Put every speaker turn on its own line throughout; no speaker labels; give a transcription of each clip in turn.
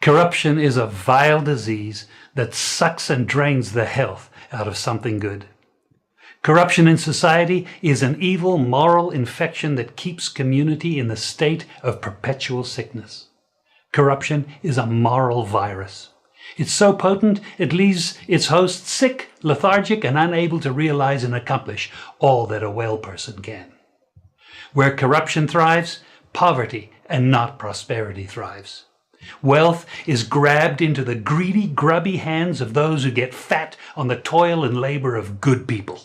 Corruption is a vile disease that sucks and drains the health out of something good. Corruption in society is an evil moral infection that keeps community in the state of perpetual sickness. Corruption is a moral virus. It's so potent it leaves its host sick, lethargic, and unable to realize and accomplish all that a well person can. Where corruption thrives, poverty and not prosperity thrives. Wealth is grabbed into the greedy, grubby hands of those who get fat on the toil and labor of good people.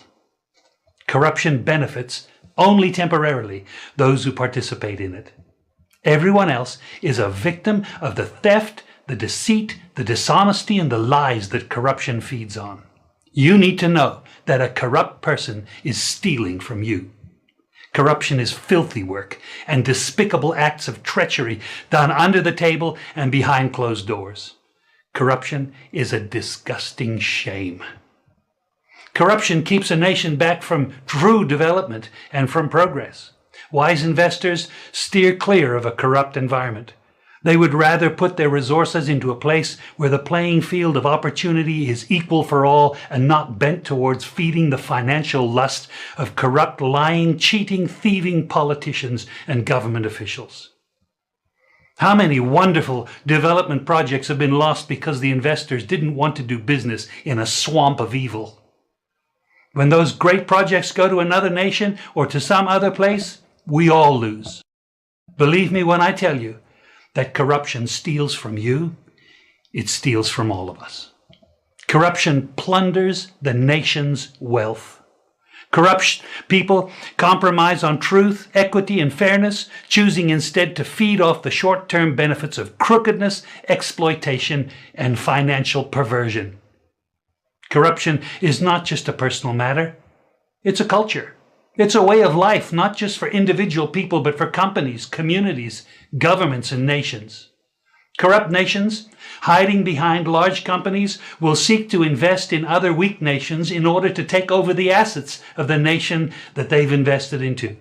Corruption benefits, only temporarily, those who participate in it. Everyone else is a victim of the theft, the deceit, the dishonesty, and the lies that corruption feeds on. You need to know that a corrupt person is stealing from you. Corruption is filthy work and despicable acts of treachery done under the table and behind closed doors. Corruption is a disgusting shame. Corruption keeps a nation back from true development and from progress. Wise investors steer clear of a corrupt environment. They would rather put their resources into a place where the playing field of opportunity is equal for all and not bent towards feeding the financial lust of corrupt, lying, cheating, thieving politicians and government officials. How many wonderful development projects have been lost because the investors didn't want to do business in a swamp of evil? When those great projects go to another nation or to some other place, we all lose. Believe me when I tell you that corruption steals from you, it steals from all of us. Corruption plunders the nation's wealth. Corrupt people compromise on truth, equity, and fairness, choosing instead to feed off the short-term benefits of crookedness, exploitation, and financial perversion. Corruption is not just a personal matter. It's a culture. It's a way of life, not just for individual people, but for companies, communities, governments, and nations. Corrupt nations, hiding behind large companies, will seek to invest in other weak nations in order to take over the assets of the nation that they've invested into.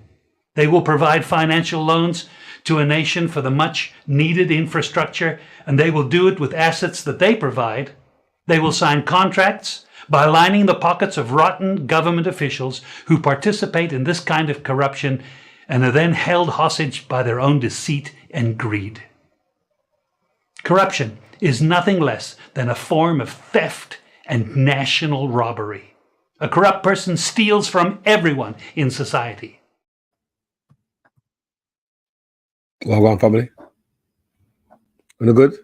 They will provide financial loans to a nation for the much needed infrastructure, and they will do it with assets that they provide. They will sign contracts by lining the pockets of rotten government officials who participate in this kind of corruption and are then held hostage by their own deceit and greed. Corruption is nothing less than a form of theft and national robbery. A corrupt person steals from everyone in society.
Well, one family. You good?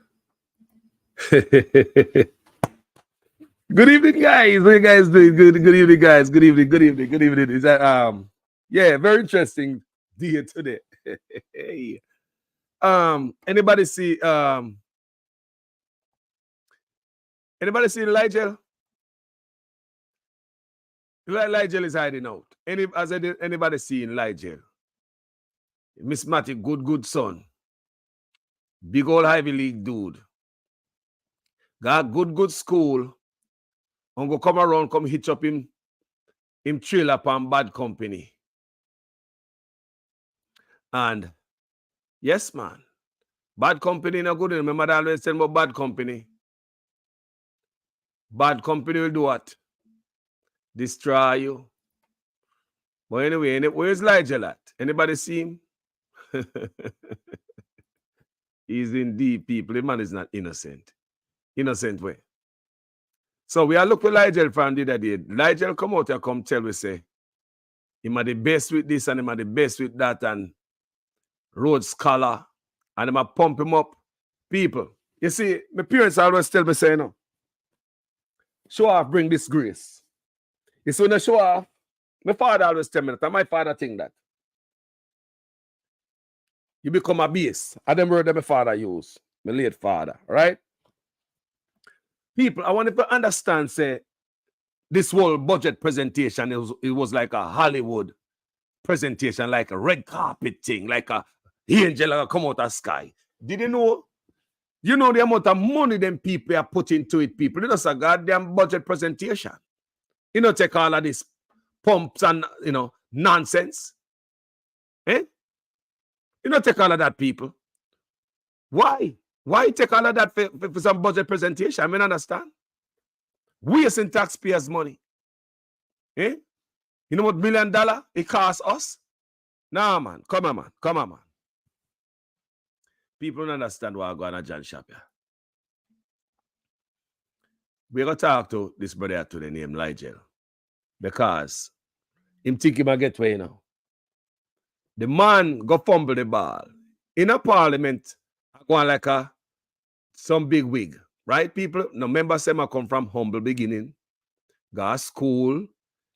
Good evening, guys. What are you guys doing? Good evening, guys. Good evening. Is that yeah, very interesting day today. Hey. Anybody see Elijah? Elijah is hiding out. Anybody seen Elijah? Miss Matty, good son. Big old Ivy League dude. Got good school. And go come around, come hitch up him trailer upon bad company. And yes, man. Bad company no good. Remember that I always saying about bad company. Bad company will do what? Destroy you. But anyway, where's Elijah at? Anybody see him? He's indeed people. The man is not innocent. Innocent way. So we are looking at Elijah from the other day. Elijah come out and come tell we say, him are the best with this and him are the best with that and Rhodes Scholar and him are pump him up. People, you see, my parents always tell me say, you know, show off bring disgrace. You see when I show off, my father always tell me that, and my father think that. You become a beast. I them word that my father used, my late father, right? People, I want you to understand, say, this whole budget presentation, it was like a Hollywood presentation, like a red carpet thing, like a angel come out of the sky. Did you know? You know the amount of money them people are putting into it, people. It's just a goddamn budget presentation. You know, take all of this pumps and, you know, nonsense. Eh? You know, take all of that, people. Why? Why take all of that for some budget presentation? I mean, understand? Wasting taxpayers' money. Eh? You know what $1 million it costs us? Nah, man. Come on, man. Come on, man. People don't understand why I go on a John Shop here. We're going to talk to this brother today named Ligel. Because him think he might get way now. The man go fumble the ball. In a parliament, I go on like some big wig. Right, people? No, members say I come from humble beginning. Go to school,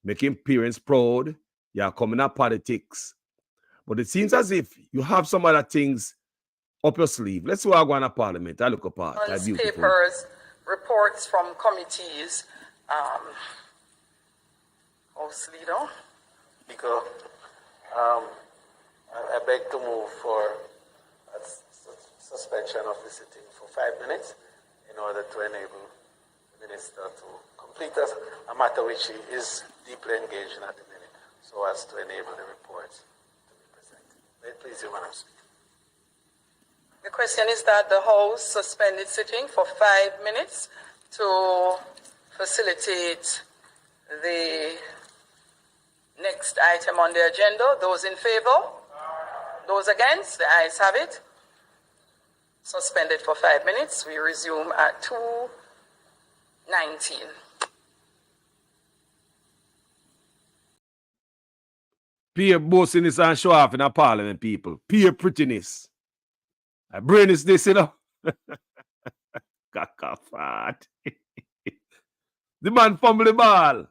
making parents proud. You're coming up politics. But it seems as if you have some other things up your sleeve. Let's see what I go on a parliament. I look apart.
Papers, reports from committees. House Leader.
Speaker, I beg to move for a suspension of the sitting for 5 minutes in order to enable the Minister to complete a matter which he is deeply engaged in at the minute, so as to enable the reports to be presented. May it please you, Madam Speaker.
The question is that the House suspended sitting for 5 minutes to facilitate the next item on the agenda. Those in favor? Those against? The ayes have it. Suspended for 5 minutes. We resume at 2:19.
Peer boastiness and show off in a parliament, people. Peer prettiness. My brain is this, you know. Kakafat. The man fumbled the ball.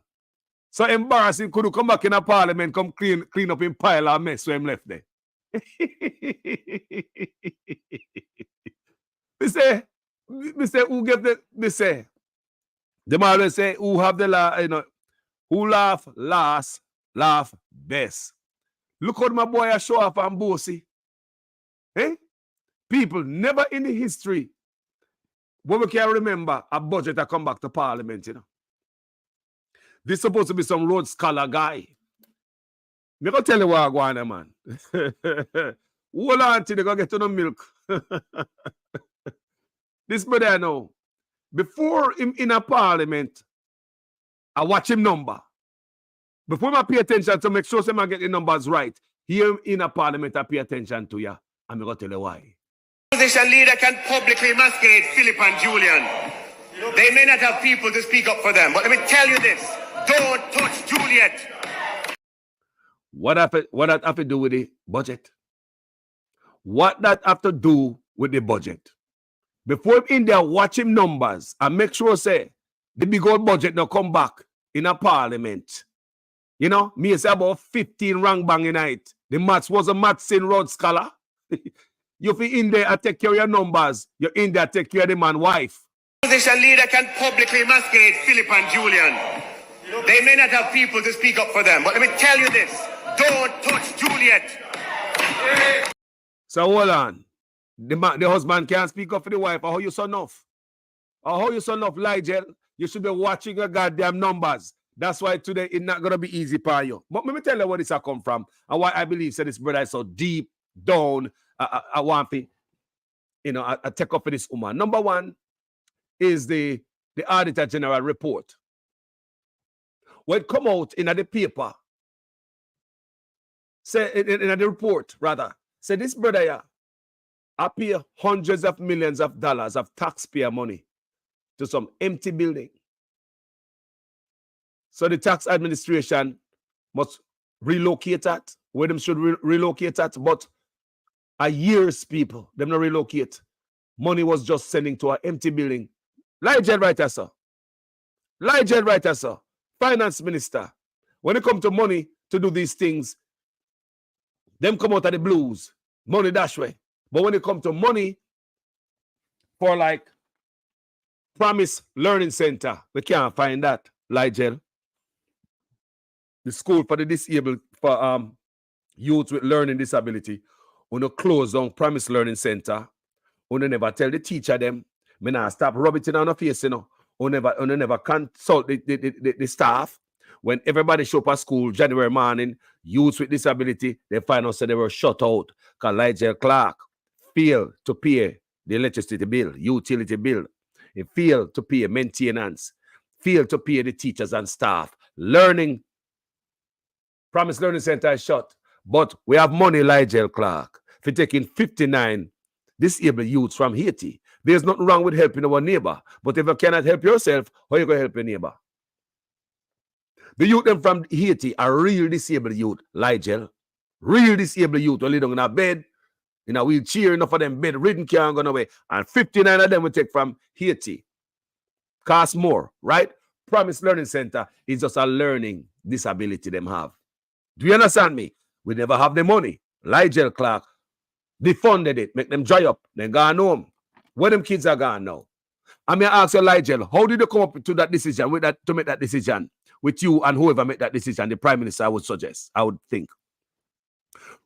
So embarrassing, could come back in a parliament, come clean up in pile of mess where him left there. We say, who get the say? The man always say, who have the who laugh last, laugh best. Look how my boy show off and bossy. Eh? People, never in the history when we can remember a budget that come back to parliament, you know. This is supposed to be some Rhodes Scholar guy. Me gonna tell you what I go on, man. Hold on till they go get to the milk. This brother I know, before him in a parliament, I watch him number. Before I pay attention to make sure I get the numbers right, here in a parliament, I pay attention to you. I'm going to tell you why.
Opposition leader can publicly masquerade Philip and Julian. They may not have people to speak up for them, but let me tell you this. Don't touch Juliet.
What that have to do with the budget? What that have to do with the budget? Before him in there, watch him numbers and make sure say the big old budget now come back in a parliament. You know, me say about 15 rank bang in night. The maths was a maths in Rhodes Scholar. You be in there and take care of your numbers. You're in there take care of the man's wife.
Opposition leader can publicly masquerade Philip and Julian. They may not have people to speak up for them, but let me tell you this. Don't touch Juliet.
So hold on. The husband can't speak up for the wife. Or how you son off? Or how you son off, Ligel? You should be watching your goddamn numbers. That's why today it's not going to be easy for you. But let me tell you where this has come from and why I believe this brother is so deep down. I want to, I take up for this woman. Number one is the Auditor General report. When it come out in the paper, say in the report, rather, say this brother here, I pay hundreds of millions of dollars of taxpayer money to some empty building. So the tax administration must relocate that, where them should relocate that, but a years people, them not relocate. Money was just sending to an empty building. Ligel writer, sir. Ligel writer, sir. Finance minister. When it comes to money to do these things, them come out of the blues. Money dash way. But when it comes to money for like Promise Learning Center, we can't find that, Ligel. The school for the disabled, for youth with learning disability, when you close down Promise Learning Center, when you never tell the teacher them, me not stop rubbing it on the face, you know. When never consult the staff. When everybody show up at school January morning, youths with disability, they find out that they were shut out because Ligel Clark failed to pay the electricity bill, utility bill. He failed to pay maintenance, failed to pay the teachers and staff. Promise Learning Center is shut. But we have money, Ligel Clark, for taking 59 disabled youths from Haiti. There's nothing wrong with helping our neighbor. But if you cannot help yourself, how are you going to help your neighbor? The youth them from Haiti are real disabled youth, Ligel. Real disabled youth who live down in a bed, in a wheelchair, enough of them bedridden can't go away. And 59 of them we take from Haiti. Cost more, right? Promise Learning Center is just a learning disability them have. Do you understand me? We never have the money. Ligel Clark, they funded it, make them dry up, then gone home. Where them kids are gone now? I mean, I ask you, Ligel, how did you come up to that decision, to make that decision with you and whoever made that decision? The Prime Minister, I would suggest, I would think.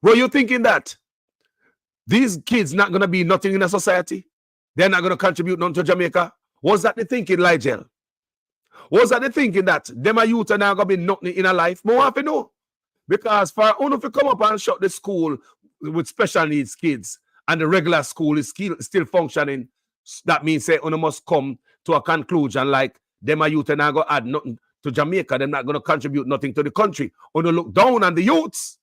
Were you thinking that these kids not going to be nothing in a society? They're not going to contribute nothing to Jamaica? Was that the thinking, Ligel? Was that the thinking that them a youth are not going to be nothing in a life? More have to know. Because for only if you come up and shut the school with special needs kids and the regular school is still functioning, that means say you must come to a conclusion like them a youth are not going to add nothing to Jamaica. They're not going to contribute nothing to the country. Or look down on the youths.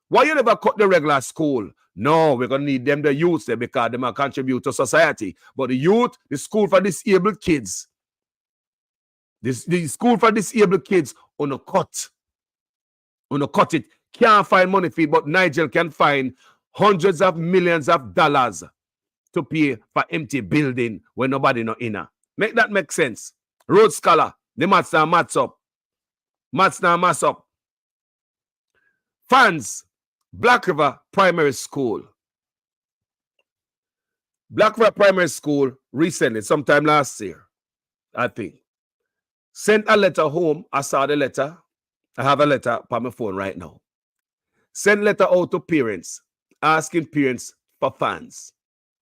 Why you never cut the regular school? No, we're going to need them, the youths, there, because they might contribute to society. But the youth, the school for disabled kids, the school for disabled kids, on a cut it. Can't find money for it, but Nigel can find hundreds of millions of dollars to pay for empty building when nobody no inner. Make that make sense. Rhodes Scholar, the maths now maths up. Maths now maths up. Fans, Black River Primary School. Black River Primary School recently, sometime last year, I think, sent a letter home. I saw the letter. I have a letter on my phone right now. Send letter out to parents, asking parents for funds.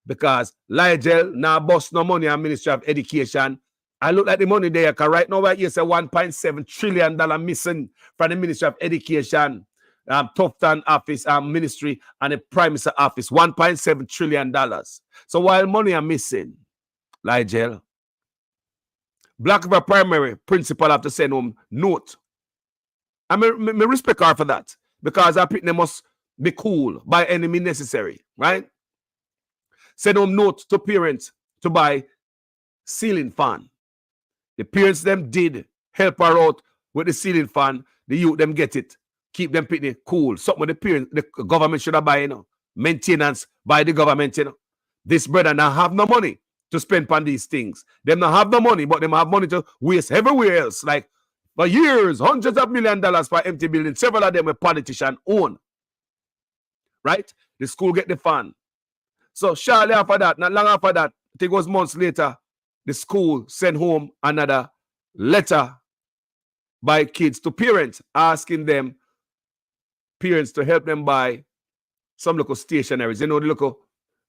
Because Ligel now bust no money on Ministry of Education. I look at the money there, because right now you say $1.7 trillion missing from the Ministry of Education, Tufton office, ministry, and the Prime Minister office. $1.7 trillion. So while money are missing, Ligel, Black River Primary principal have to send home note. I mean, respect her for that. Because I think they must be cool by any means necessary, right? Send home note to parents to buy ceiling fan. The parents them did help her out with the ceiling fan. The youth them get it. Keep them pretty cool. Something the parents, the government should have buy, you know. Maintenance by the government, you know. This brother now have no money to spend on these things. Them not have no money, but them have money to waste everywhere else. Like for years, hundreds of $millions for empty buildings. Several of them were politicians own. Right? The school get the fund. So shortly after that, not long after that, I think it was months later, the school sent home another letter by kids to parents asking them, parents to help them buy some local stationaries. You know, the local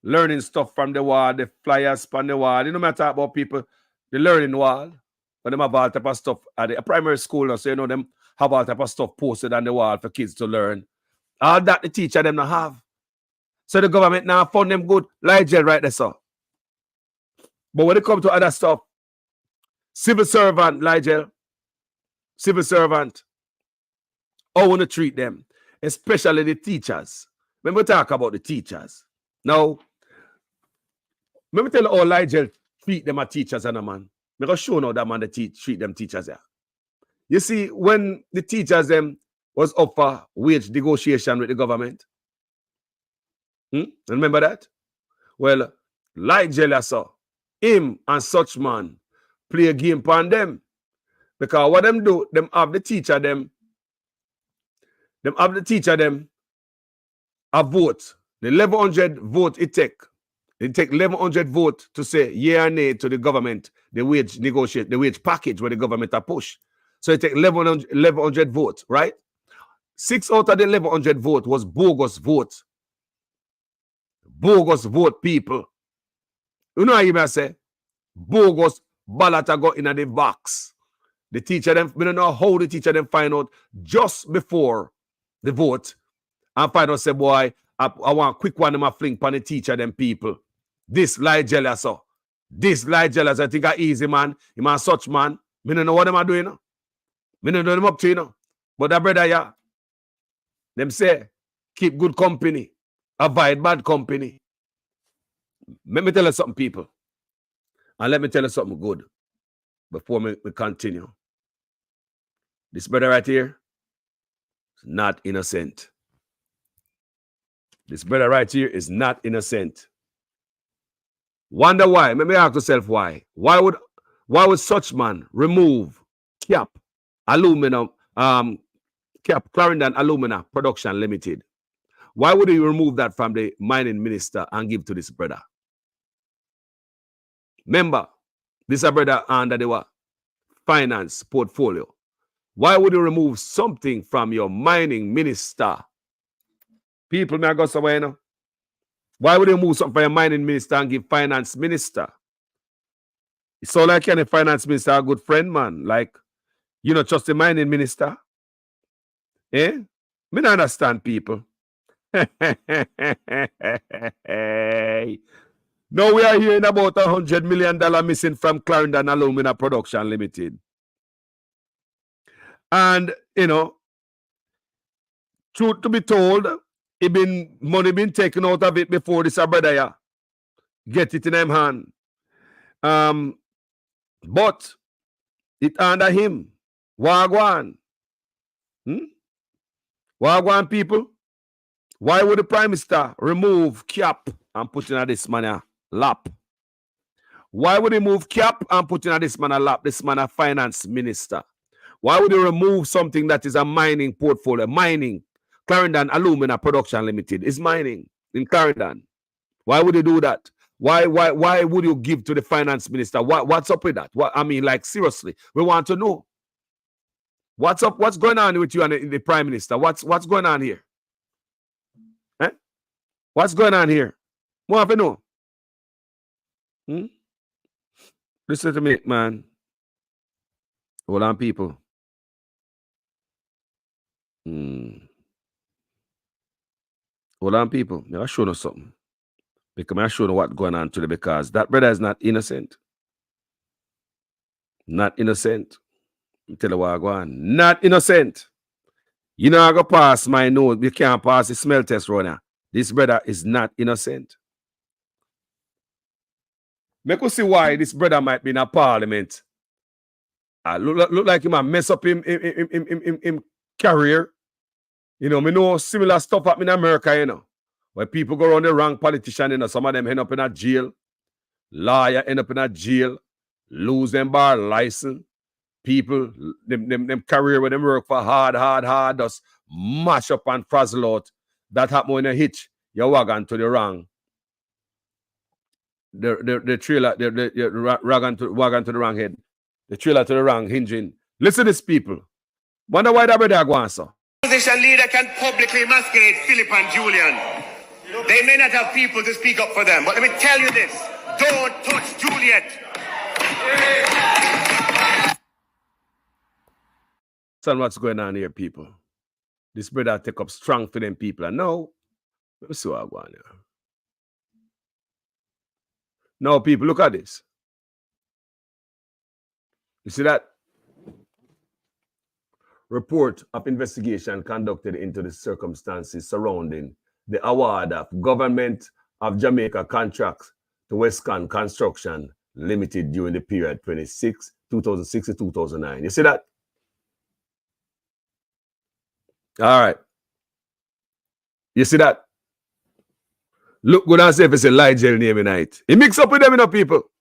learning stuff from the wall, the flyers from the wall. You know, I talk about people, the learning wall. But them have all type of stuff at the primary school now, so you know them have all type of stuff posted on the wall for kids to learn. All that the teacher them not have. So the government now fund them good, Ligel right there, so. But when it comes to other stuff, civil servant, Ligel, civil servant, I want to treat them, especially the teachers. When we talk about the teachers, now, let me tell you how Ligel treat them as teachers and a man. Because show now that man they treat them teachers there. You see, when the teachers them was up for wage negotiation with the government, remember that? Well, Ligel saw him and such man play a game upon them. Because what them do, them have the teacher them a vote. The 1,100 vote it take. It take 1,100 vote to say yeah or nay to the government, the wage negotiate, the wage package where the government are push. So it take 1,100 vote, right? 6 out of the 1,100 vote was bogus vote. Bogus vote, people. You know how you may say? Bogus ballot go in the box. The teacher them, we don't know how the teacher them find out just before the vote and find out say, boy, I want a quick one in my fling on the teacher them people. This lie jealous, so. This lie jealous, I think I easy, man. Him and such, man. Me don't know what them are doing, no. Me don't know them up to, you know. But that brother, yeah, them say, keep good company, avoid bad company. Let me tell you something, people. And let me tell you something good before we continue. This brother right here is not innocent. This brother right here is not innocent. Wonder why? Let me ask yourself why. Why would such man remove cap aluminum cap Clarendon Alumina Production Limited? Why would he remove that from the mining minister and give to this brother? Remember, this is a brother under the finance portfolio. Why would you remove something from your mining minister? People may go somewhere, you know. Why would you remove something from your mining minister and give finance minister? It's so like any finance minister a good friend, man. Like, you know, trust the mining minister. Eh? Me not understand people. Now we are hearing about $100 million missing from Clarendon Alumina Production Limited. And, you know, truth to be told, money been taken out of it before this brother, yeah. Get it in him hand. But it under him. Wagwan. Wagwan people. Why would the Prime Minister remove cap and put in this man lap? Why would he move cap and put in this man lap? This man a finance minister. Why would he remove something that is a mining portfolio? Mining. Clarendon Alumina Production Limited is mining in Clarendon. Why would he do that? Why would you give to the finance minister? What's up with that? I mean, like, seriously, we want to know. What's up? What's going on with you and the Prime Minister? What's going on here? Eh? What's going on here? What have you know? Listen to me, man. Hold on, people. Hold on, people. I'll show you something. Because I'll show you what's going on today, because that brother is not innocent. Not innocent. I tell you what I'm going. Not innocent. You know, I go pass my nose. You can't pass the smell test runner. This brother is not innocent. Make us see why this brother might be in a parliament. Look like he might mess up him career. You know, me know similar stuff happening in America, you know. Where people go around the wrong politician, you know, some of them end up in a jail. Lawyer end up in a jail. Lose them bar license. People, them career where them work for hard, just mash up and frazzle out. That happen when you hitch your wagon to the wrong. The trailer, the wagon to the wrong head. The trailer to the wrong hinging. Listen to these people. Wonder why that brother go on, so.
Opposition leader can publicly masquerade Philip and Julian. They may not have people to speak up for them, but let me tell you this. Don't touch Juliet.
Son, what's going on here, people? This brother take up strong for them people. And now, let me see what I go on here. Now, people, look at this. You see that? Report of investigation conducted into the circumstances surrounding the award of Government of Jamaica contracts to Westcon Construction Limited during the period 2006 to 2009. You see that? All right. You see that? Look good and say if it's a lie jail name tonight. He mix up with them, you know, people.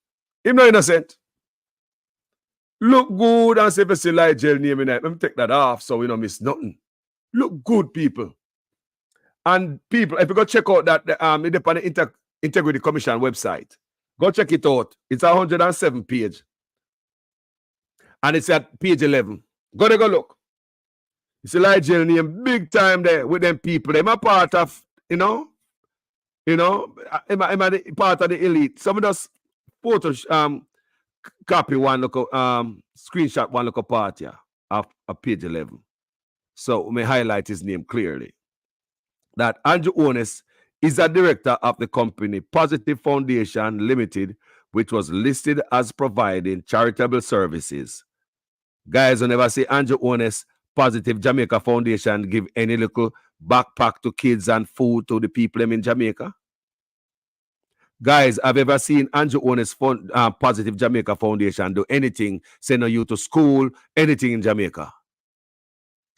He's not innocent. Look good and say if it's a lie jail name tonight. Let me take that off so we don't miss nothing. Look good, people. And people, if you go check out that the Integrity Commission website, go check it out. It's 107 page. And it's at page 11. Go look. It's a lie jail name, big time there with them people. They're a part of, I'm part of the elite. Some of us photo copy one look screenshot one look part here of page 11. So we may highlight his name clearly. That Andrew Onus is a director of the company Positive Foundation Limited, which was listed as providing charitable services. Guys, I never see Andrew Honest Positive Jamaica Foundation give any little backpack to kids and food to the people in Jamaica. Guys, I've ever seen Andrew Honest Positive Jamaica Foundation do anything, send you to school, anything in Jamaica.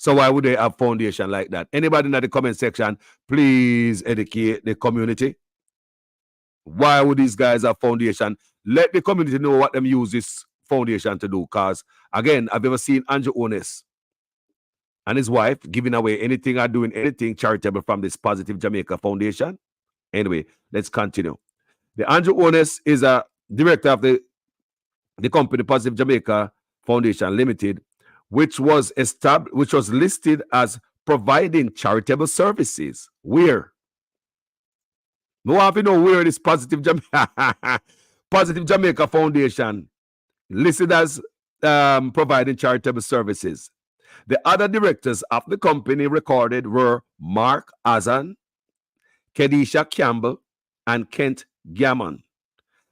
So why would they have foundation like that? Anybody in the comment section, please educate the community. Why would these guys have foundation? Let the community know what them use this foundation to do. Because, again, I've ever seen Andrew Honest and his wife giving away anything or doing anything charitable from this Positive Jamaica Foundation. Anyway, let's continue. The Andrew Honest is a director of the company Positive Jamaica Foundation Limited, which was listed as providing charitable services. Where? No one to know where this Positive Jamaica Foundation listed as providing charitable services. The other directors of the company recorded were Mark Azan, Kedisha Campbell, and Kent Gammon.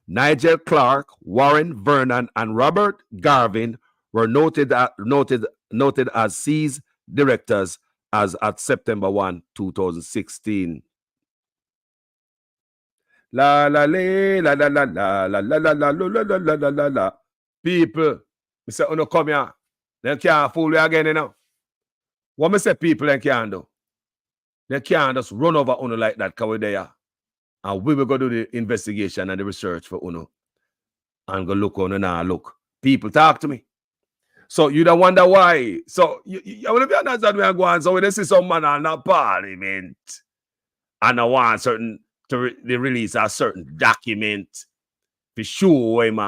Nigel Clark, Warren Vernon, and Robert Garvin were noted as C's directors as at September 1, 2016. La la la la la la la la la la la la la la la la. People, I say, "Oh, come here. They can't fool you again, you know." What I say, people, they can't do. They can't just run over Uno like that, because we're there. And we will go do the investigation and the research for Uno. And go look on now. Look. People, talk to me. So you don't wonder why. So you will be understand where I'm going. So when they see some man on the parliament and I want certain to release a certain document to show him,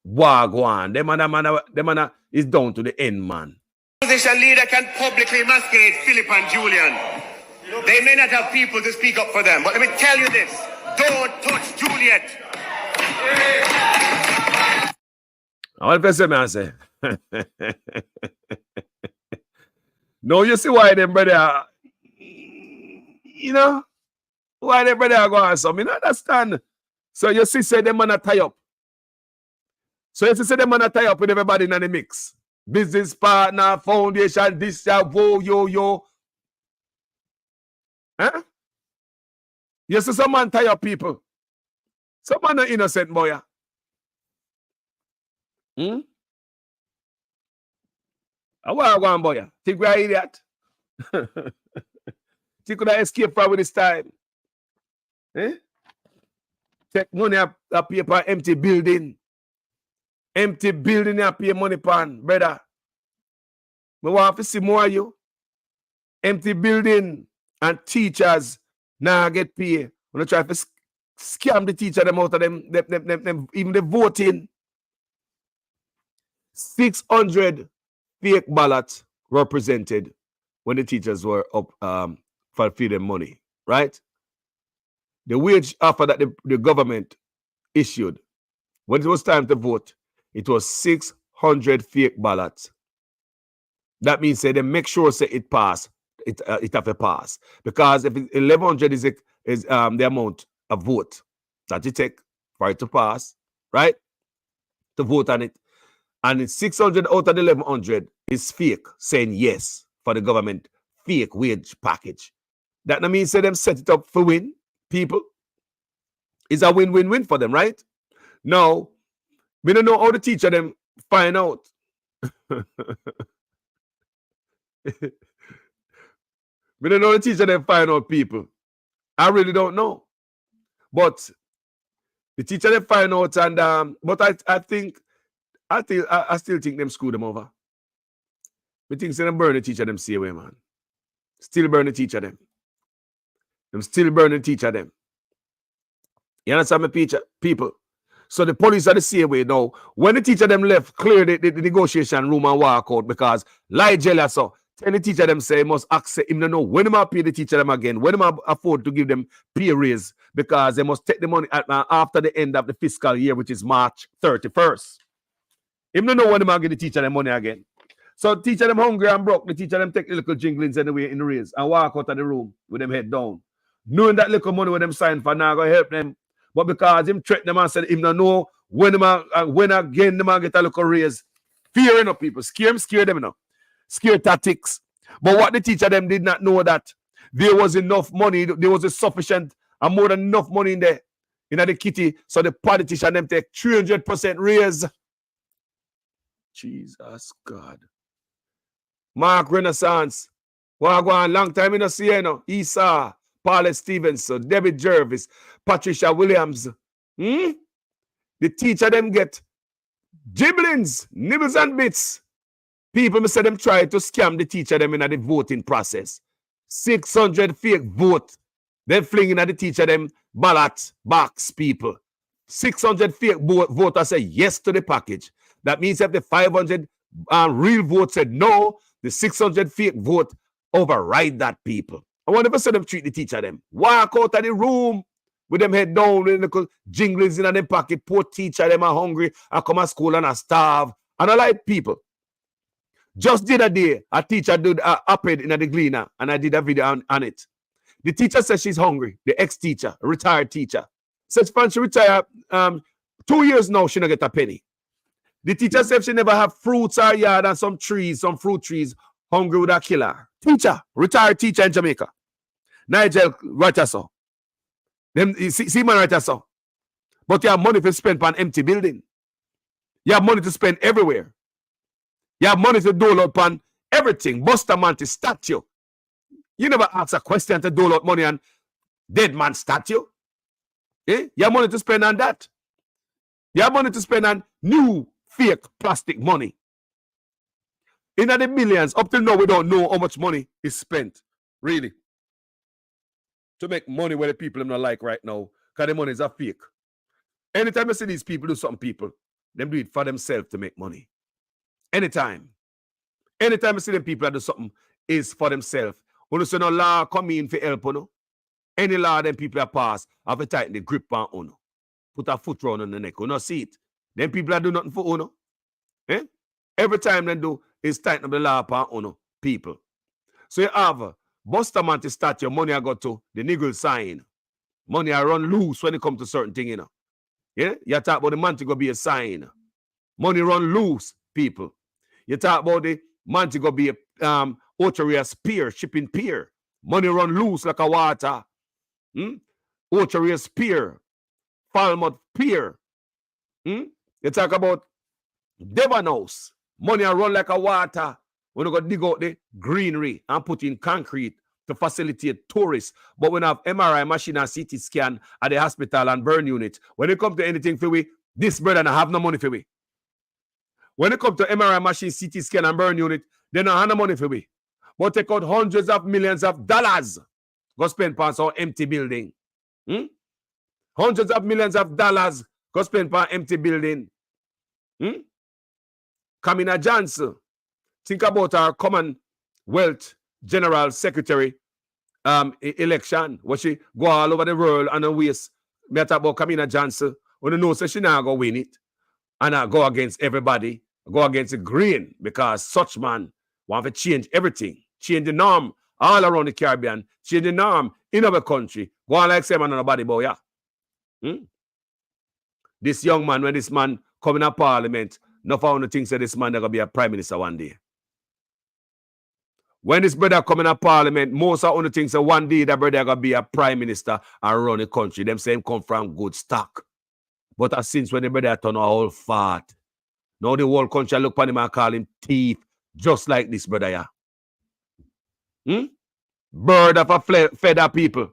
wagwan. Them man is down to the end, man.
Opposition leader can publicly emasculate Philip and Julian. They may not have people to speak up for them, but let me tell you this: don't touch Juliet.
I want to say, no, you see why them brother, why them brother are going so? I mean, understand. So you see, say them man tie up. So you see, say them man tie up with everybody in the mix. Business partner, foundation, this, that, whoa, yo. Huh? You see some man tie up people. Some man are innocent, boy. Hmm? Why are going, boy? Think we are idiot? Think we escape from this time? Eh? Take money up paper, empty building. Empty building you pay money pan, brother. I want to see more of you. Empty building and teachers now get paid. When I try to scam the teacher them out of them even the voting. 600 fake ballots were presented when the teachers were up for feeding money, right? The wage offer that the government issued, when it was time to vote, it was 600 fake ballots. That means they make sure say it pass, it have to pass. Because if 1,100 is the amount of vote that you take for it to pass, right? To vote on it. And it's 600 out of the 1,100 is fake, saying yes for the government fake wage package. That means say them set it up for win, people. It's a win-win-win for them, right? Now, we don't know how the teacher them find out. We don't know the teacher them find out, people. I really don't know. But the teacher them find out, and but I still think them screw them over. We think them burn the teacher them see away, man. Still burn the teacher them. Them still burn the teacher them. You understand me, people? So the police are the same way now. When the teacher them left, clear the negotiation room and walk out, because lie jealous. So tell the teacher them say must accept him to know when they pay the teacher them again, when they afford to give them pay raise, because they must take the money after the end of the fiscal year, which is March 31st. Him don't know when they give the teacher them money again. So teacher them hungry and broke. The teacher them take the little jinglings anyway in the raise and walk out of the room with them head down. knowing that little money when them sign for now going to help them. But because him threaten them and said him don't know when again them get a little raise. Fearing of people. Scare them, you know. Scare tactics. But what the teacher them did not know that there was enough money, there was a sufficient and more than enough money in there, in the kitty, so the politician them take 300% raise. Jesus God. Mark Renaissance. Well, go on long time in the see, you know. Esau, Paula Stevenson, David Jervis, Patricia Williams. The teacher them get gibblings, nibbles and bits. People say them try to scam the teacher them in the voting process. 600 fake vote. Then flinging at the teacher them ballot box people. 600 fake voters say yes to the package. That means if the 500 real votes said no, the 600 fake vote override that people. I wonder if them treat the teacher them. Walk out of the room with them head down with the jinglings in them pocket. Poor teacher them are hungry. I come to school and I starve. And I like people. Just the other day, a teacher did a op-ed in the Gleaner, and I did a video on it. The teacher says she's hungry. The ex-teacher, retired teacher. Says when she retired, 2 years now, she don't get a penny. The teacher says she never have fruits or yard and some trees, some fruit trees, hungry with a killer. Teacher, retired teacher in Jamaica. Nigel right so. Them see man right so. But you have money to spend on empty building. You have money to spend everywhere. You have money to dole out on everything. Bustamante statue. You never ask a question to dole out money on dead man statue. You have money to spend on that. You have money to spend on new fake plastic money. In the millions, up till now, we don't know how much money is spent, really, to make money where the people are not like right now, because the money is a fake. Anytime I see these people do something, people, them do it for themselves to make money. Anytime I see them people that do something is for themselves. When you say no law come in for help, no? Any law them people that pass have to tighten the grip on uno. Put a foot round on the neck. You not see it. Them people that do nothing for uno. Every time they do is tighten up the law upon uno people. So you have Bustamante statue, money I got to the niggle sign. Money I run loose when it comes to certain things, you know. Yeah? You talk about the man to go be a sign. Money run loose, people. You talk about the man to go be a Oteria spear, shipping pier. Money run loose like a water. Oteria spear. Falmouth pier. You talk about Devon House. Money run like a water. When you go dig out the greenery and put in concrete to facilitate tourists. But when I have MRI machine and CT scan at the hospital and burn unit, when it comes to anything for we, this brother I have no money for we. When it comes to MRI machine, CT scan and burn unit, they don't have no money for we. But take out hundreds of millions of dollars. Go spend on some empty building. Hundreds of millions of dollars. Go spend on empty building. Kamina Johnson. Think about our Commonwealth General Secretary election. Where she go all over the world and waste. Me talk about Kamina Johnson. When you know so she not going to win it. And I go against everybody. Go against the grain. Because such man want to change everything. Change the norm all around the Caribbean. Change the norm in our country. Go on like say man on nobody boy, yeah. This young man, when this man come in a parliament, no found the things that this man is going to be a prime minister one day. When this brother come in a parliament, most of the things that one day that brother going to be a prime minister and run the country. Them same come from good stock. But since when the brother turn all fat, now the whole country look upon him and call him thief, just like this brother, yeah. Bird of a feather people.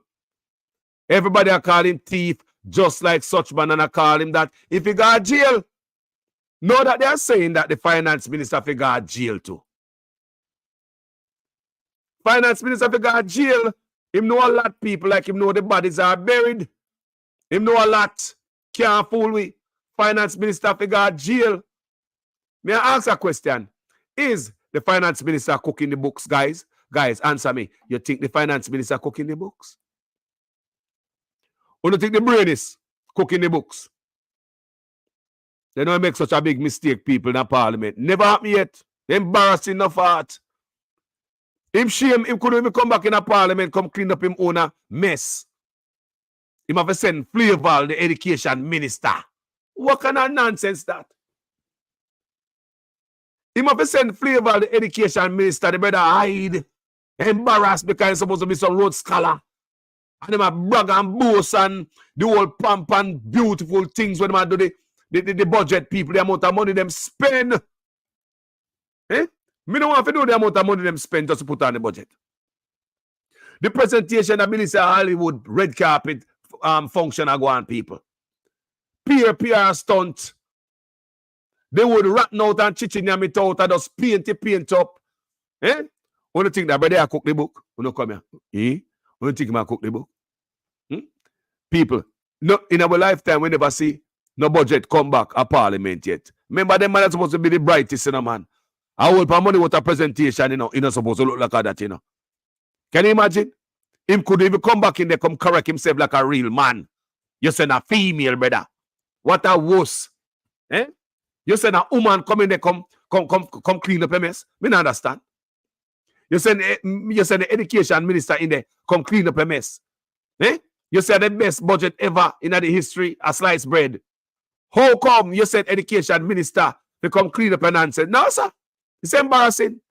Everybody are calling him thief, just like such man, and I call him that. If he got jail, know that they are saying that the finance minister if he got jail too. Finance minister if he got jail, him know a lot people like him know the bodies are buried. Him know a lot. Can't fool we. Finance minister if he got jail. May I ask a question? Is the finance minister cooking the books, guys? Guys, answer me. You think the finance minister cooking the books? Or do you think the brain is cooking the books? They don't make such a big mistake, people in the parliament. Never happened yet. Embarrassing enough art. Him shame, him couldn't even come back in a parliament, come clean up him own a mess. Him have to send Flavor, the education minister. What kind of nonsense that? Him have to send Flavor, the education minister, the brother hide, embarrassed because he's supposed to be some Rhodes Scholar. And them a brag and boast and the whole pump and beautiful things when them do the budget people, the amount of money them spend. Eh? Me don't want to know the amount of money them spend just to put on the budget. The presentation of Minister Hollywood red carpet function I go on people. PR stunt. They would rattle out and chiching them it out and just paint up. Eh? When you think that brother I cook the book, when you come here. Eh? When you think I cook the book. People, no, in our lifetime, we never see no budget come back a parliament yet. Remember, them man are supposed to be the brightest, man. I will pay money with a presentation, you're not supposed to look like that, Can you imagine? Him could even come back in there, come correct himself like a real man. You send a female, brother. What a wuss. Eh? You send a woman come in there, come clean up a mess. Me not understand. You send the education minister in there, come clean up a mess. Eh? You said the best budget ever in the history, a sliced bread. How come you said education minister to come clean up an answer? No, sir. It's embarrassing.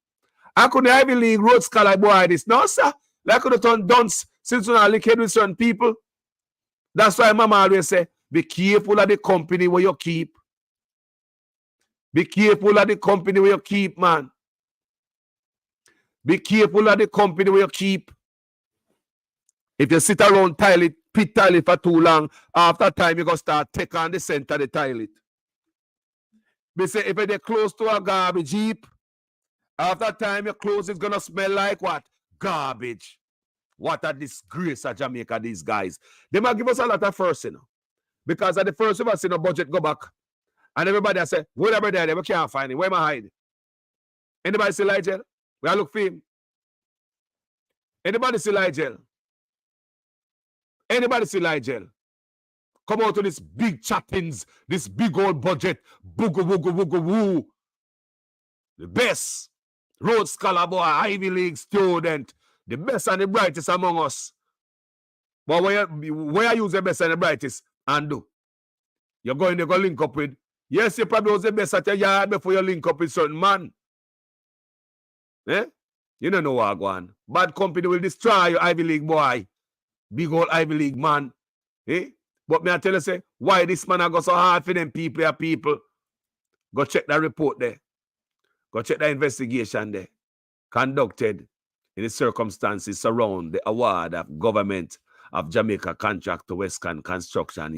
I couldn't Ivy League Rhodes Scholar boy this. No, sir. Like I could have done dunce since when I linked with certain people. That's why Mama always say, be careful of the company where you keep. Be careful of the company where you keep, man. Be careful of the company where you keep. If you sit around pit toilet for too long, after time you're going to start take on the center of the toilet. They say if they're close to a garbage heap, after time your clothes is going to smell like what? Garbage. What a disgrace of Jamaica, these guys. They might give us a lot of first, because at the first of us, budget go back. And everybody I say, whatever there, we can't find him. Where am I hiding? Anybody see Ligel? We are look for him. Anybody see Ligel? Anybody see Ligel? Come out to this big chattings, this big old budget, woo. The best Rhodes Scholar boy, Ivy League student, the best and the brightest among us. But where you use the best and the brightest and do? You're going to go link up with. Yes, you probably was the best at your yard before you link up with certain man. Eh? You don't know what I go on. Bad company will destroy your Ivy League boy. Big old Ivy League man. Eh? But me I tell you, say, why this man I got so hard for them people? Go check that report there. Go check that investigation there. Conducted in the circumstances surround the award of government of Jamaica contract to Western Construction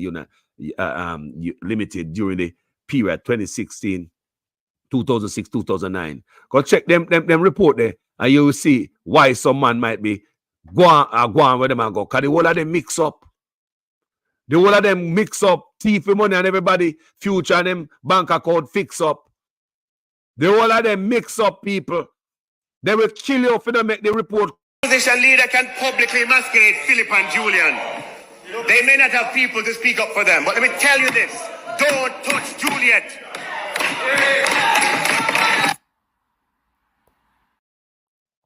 Limited during the period 2016, 2006, 2009. Go check them report there, and you will see why some man might be go on where them and go. Because the whole of them mix up. The whole of them mix up thief money and everybody future and them bank account fix up. The whole of them mix up people. They will kill you if you don't make the report.
Opposition leader can publicly emasculate Philip and Julian. They may not have people to speak up for them, but let me tell you this. Don't touch Juliet.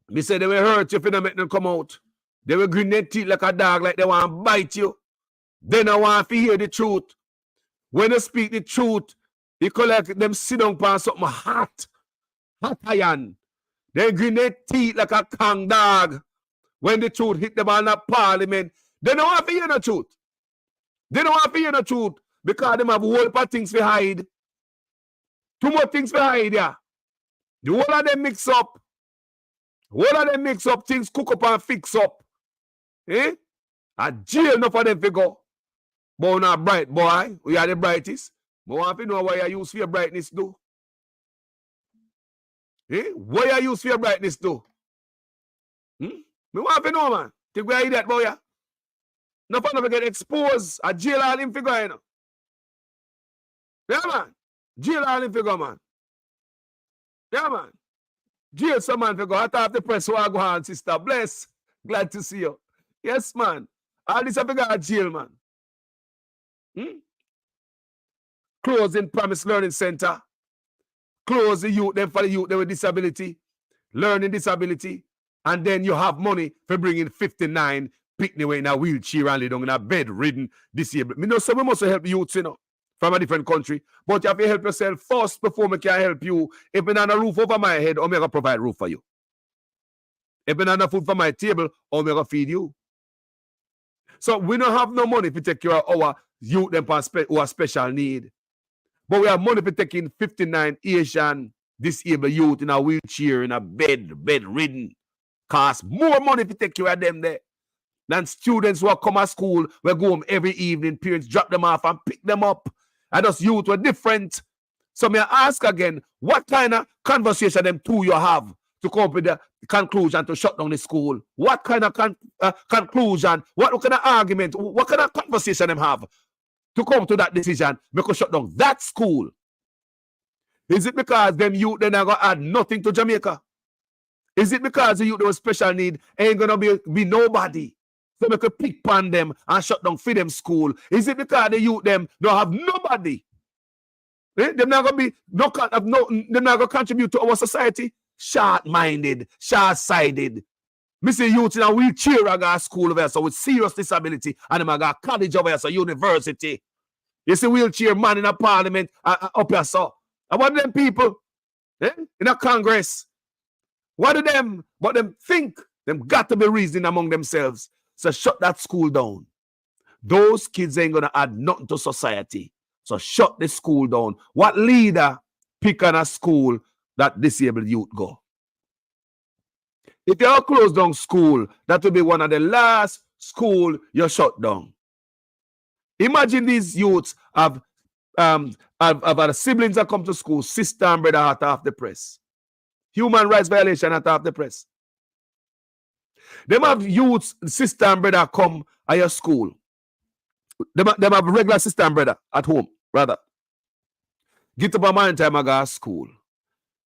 Me say they will hurt you if you don't make them come out. They will grin their teeth like a dog, like they want to bite you. They don't want to hear the truth. When you speak the truth, you collect them sit down upon something hot iron. They grin their teeth like a kang dog. When the truth hit them on the parliament, they don't want to hear the truth. They don't want to hear the truth because they have a whole lot of things to hide. Too much things to hide, yeah. The whole of them mix up. Whole of them mix up, things cook up and fix up. Eh? A jail enough for them to go. But we're not bright, boy. We are the brightest. But I want to know why you use for your brightness, do. Eh? What you use for your brightness, do? Me want to know, man. Think we are idiot, boy, yeah? No fun to get exposed. A jail all him figure, you know. Yeah, man. Jail all him figure, man. Yeah, man. Jail some man figure. I thought the press will go on, sister. Bless. Glad to see you. Yes, man. All this I figure a jail, man. Closing Promise Learning Center. Close the youth, them for the youth, them with disability. Learning disability. and then you have money for bringing 59 picnic in a wheelchair and lay down in a bed, ridden, disabled. Me know, so we must help youths, you know, from a different country. But you have to help yourself first before we can help you. If we have a roof over my head, I'm going to provide roof for you. If we have food for my table, I'm going to feed you. So we don't have no money to take care of our youth who are special need. But we have money for taking 59 Asian disabled youth in a wheelchair, in a bedridden. Cost more money to take care of them there than students who come to school, we go home every evening, parents drop them off and pick them up. And those youth were different. So may I ask again, what kind of conversation them two you have to come up with the conclusion to shut down the school? What kind of conclusion, what kind of argument, what kind of conversation them have to come to that decision because shut down that school? Is it because them youth then are going to add nothing to Jamaica? Is it because the youth with special need ain't going to be nobody? So we could pick on them and shut down for them school. Is it because the youth them don't have nobody? They're not going to be they're not going to contribute to our society. Short-minded, short-sighted. Me see youth in a wheelchair I got school over here, so with serious disability, and them I got college over here, so university. You see wheelchair man in a parliament up here, so. And what do them people in a Congress? What do them? But them think them got to be reasoning among themselves. So shut that school down. Those kids ain't gonna add nothing to society. So shut the school down. What leader pick on a school that disabled youth go? If you close down school, that will be one of the last school you shut down. Imagine these youths have siblings that come to school, sister and brother hot off the press. Human rights violation hot off the press. Them have youths, sister and brother come at your school. Them have regular sister and brother at home, rather. Get up a man time I go to school.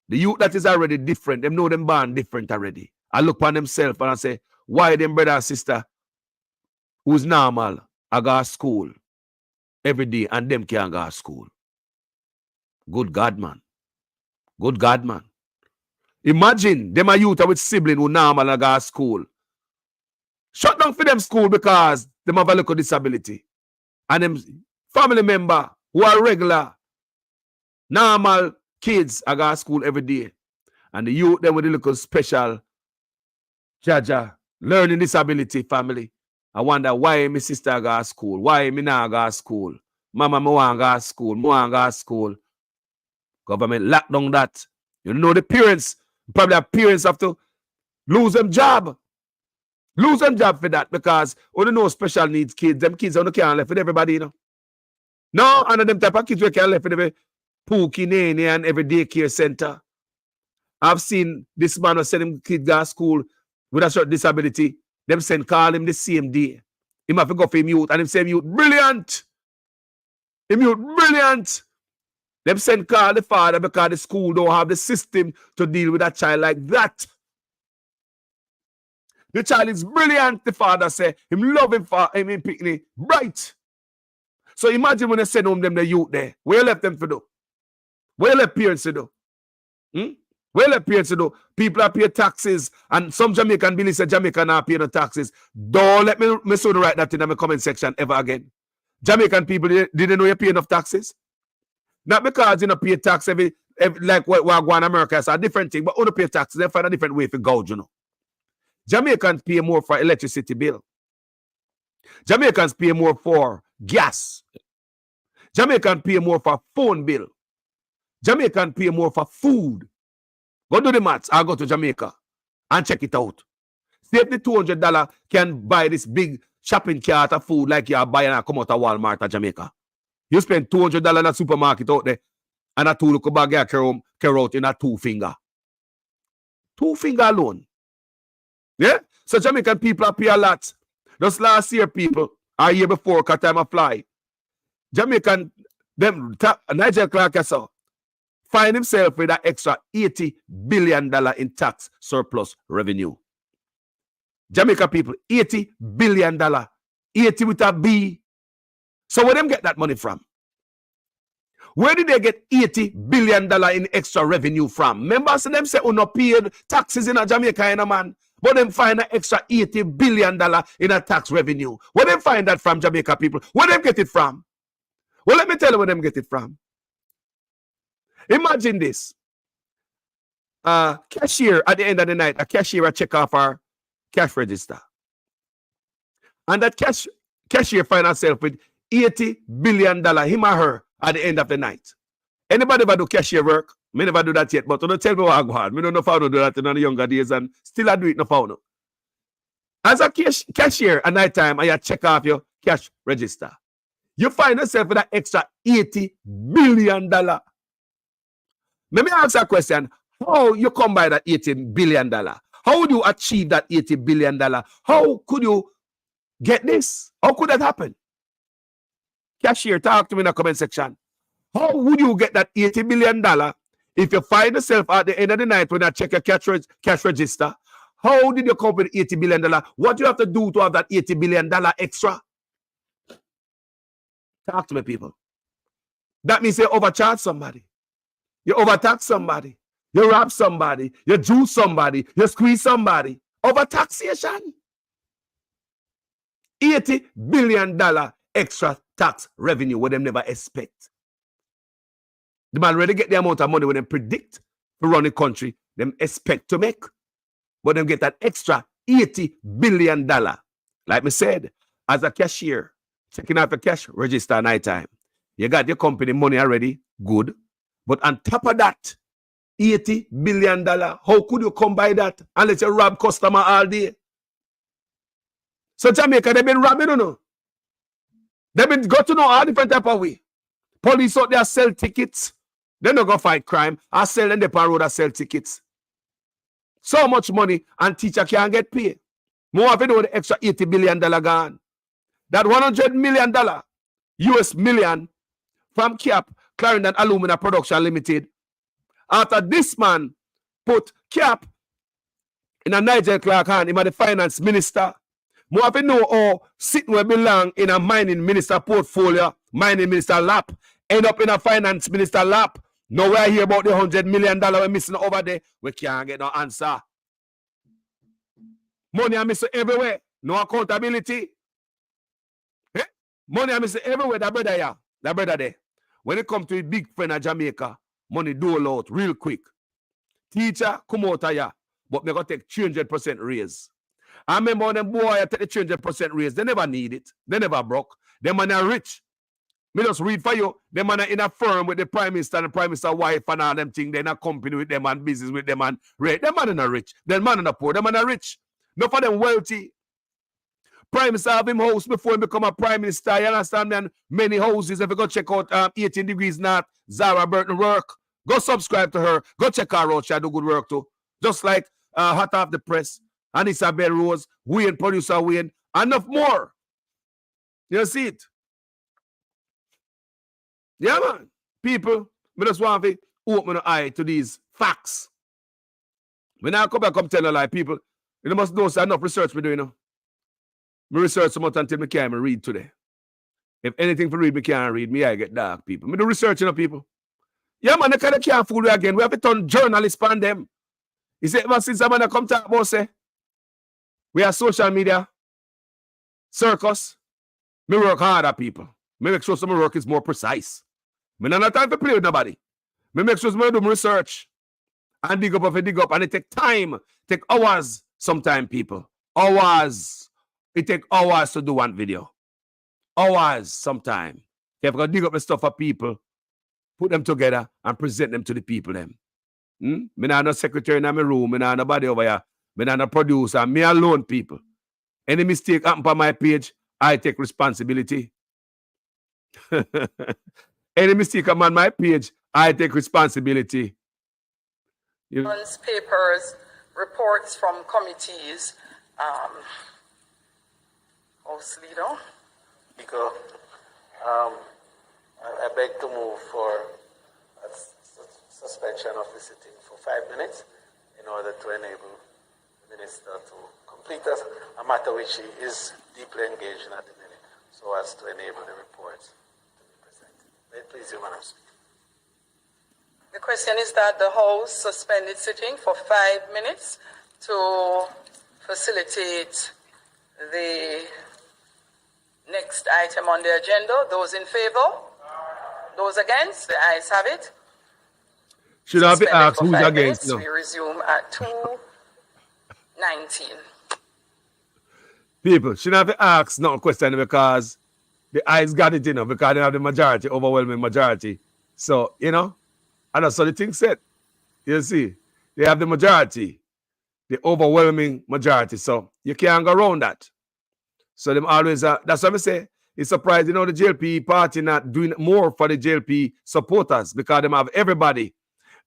The youth that is already different, them know them born different already. I look upon themselves and I say, why them brother and sister who's normal, I go to school every day and them can't go to school? Good God, man. Good God, man. Imagine them a youth with sibling who normal and go to school. Shut down for them school because them have a little disability. And them family member who are regular, normal kids I go to school every day. And the youth them with a little special jaja, learning disability family. I wonder why my sister go to school, why me not go to school. Mama, me want go to school, me want go to school. Government lock down that. You know the parents, probably the parents have to lose them job. Lose them job for that because we don't know special needs kids. Them kids don't can't left with everybody, you know. No, and them type of kids we can't left with every Pookie, Nene, and every daycare center. I've seen this man who send him kids to school with a certain disability. Them call him the same day. He have to go for him youth, and him say youth brilliant. Him youth brilliant. Them call the father because the school don't have the system to deal with a child like that. The child is brilliant, the father say. Him love him for him in picnic. Bright. So imagine when they send home them the youth there. Where you left them to do? Where you left parents to do? Where you left parents to do? People are pay taxes. And some Jamaican bills say Jamaican are paying no taxes. Don't let me soon write that in the comment section ever again. Jamaican people didn't know you pay enough taxes. Not because you don't pay tax every like what going to America is a different thing, but when you pay taxes, they find a different way to gouge, you know. Jamaicans pay more for electricity bill. Jamaicans pay more for gas. Jamaicans pay more for phone bill. Jamaicans pay more for food. Go do the maths. I'll go to Jamaica and check it out. See if the $200 can buy this big shopping cart of food like you're buying and come out of Walmart at Jamaica. You spend $200 in a supermarket out there and a two look bag carry out in a 2 finger. 2 finger alone. Yeah? So Jamaican people pay a lot. Just last year, people, or year before, because time I fly, Jamaican, Nigel Clark find himself with that extra $80 billion in tax surplus revenue. Jamaica people, $80 billion. 80 with a B. So where them get that money from? Where did they get $80 billion in extra revenue from? Members of them say, oh, no paid taxes in a Jamaica, man. but them find an extra $80 billion in a tax revenue. Where them find that from, Jamaica people? Where them get it from? Well, let me tell you where them get it from. Imagine this. Cashier at the end of the night, a cashier check off our cash register. And that cashier find herself with $80 billion, him or her, at the end of the night. Anybody ever do cashier work? Me never do that yet, but don't tell me what I go on. Me don't know how to do that in the younger days, and still I do it no how. As a cashier at night time, and you check off your cash register, you find yourself with an extra $80 billion. Let me ask a question. How you come by that $80 billion? How would you achieve that $80 billion? How could you get this? How could that happen? Cashier, talk to me in the comment section. How would you get that $80 billion if you find yourself at the end of the night when I check your cash register? How did you come with $80 billion? What do you have to do to have that $80 billion extra? Talk to me, people. That means you overcharge somebody. You overtax somebody. You rob somebody. You juice somebody. You squeeze somebody. Overtaxation. $80 billion extra tax revenue what them never expect. The man already get the amount of money when they predict to run the country, them expect to make. But them get that extra $80 billion. Like me said, as a cashier, checking out the cash register at night time, you got your company money already, good. But on top of that, $80 billion, how could you come by that unless you rob customer all day? So Jamaica, they've been robbing, you know. They've been got to know all different type of way. Police out there sell tickets. They don't go fight crime. I sell them the road, I sell tickets. So much money and teacher can't get paid. More of it with the extra $80 billion gone. That $100 million US million from CAP, Clarendon Alumina Production Limited. After this man put CAP in a Nigel Clark hand, him the finance minister. More of it know all sitting where belong in a mining minister portfolio, mining minister lap, end up in a finance minister lap. Nowhere hear about the $100 million we're missing over there. We can't get no answer. Money are missing everywhere. No accountability. Eh? Money are missing everywhere. That brother here. That brother there. When it comes to a big friend of Jamaica, money dole out real quick. Teacher, come out here. But they're going to take 300% raise. I remember when them boy take the 300% raise. They never need it. They never broke. Them man are rich. Me just read for you. Them man are in a firm with the Prime Minister and the Prime Minister's wife and all them things. They're in a company with them and business with them and rate. Them man are not rich. Them man are not poor. Them man are rich. Not for them wealthy. Prime Minister have him house before he become a Prime Minister. You understand me? And many houses. If you go check out 18 Degrees North, Zara Burton work. Go subscribe to her. Go check her out. She do good work too. Just like Hot Off the Press and Isabel Rose, Wayne, producer Wayne, enough more. You see it? Yeah, man. People, I just want to open the eye to these facts. When I come back, come tell you like people, you must know so enough research we do, you know. I research so much until I can't even read today. If anything for read, I can't read. Me, I get dark, people. I do research, you know, people. Yeah, man, they can't fool you again. We have to turn journalists on them. You say, ever since I'm going to come talk about, say, we are social media, circus, me work harder, people. Me make sure some work is more precise. Me don't have time to play with nobody. Me make sure I do my research and dig up, and it take time, take hours sometimes, people. Hours. It take hours to do one video. Hours sometimes. If I dig up the stuff for people, put them together and present them to the people them. Me not no secretary in my room, me not nobody over here, me not no producer, me alone, people. Any mistake happen on my page, I take responsibility. Any mistake on my page, I take responsibility.
Papers, reports from committees, House Leader.
Speaker, I beg to move for a suspension of the sitting for 5 minutes in order to enable the Minister to complete a matter which he is deeply engaged in at the minute, so as to enable the reports to be presented. May it please you, Madam Speaker.
The question is that the House suspended sitting for 5 minutes to facilitate the next item on the agenda. Those in favor? Those against? The ayes have it.
Should I be
Suspended
asked
for
who's
5
against?
minutes.
No.
We resume at 2:19.
People, should I be asked no question because the eyes got it, because they have the majority, overwhelming majority. So, and that's what the thing said. You see, they have the majority, the overwhelming majority. So you can't go around that. So them always, that's what I say. It's surprising, the JLP party not doing more for the JLP supporters because them have everybody.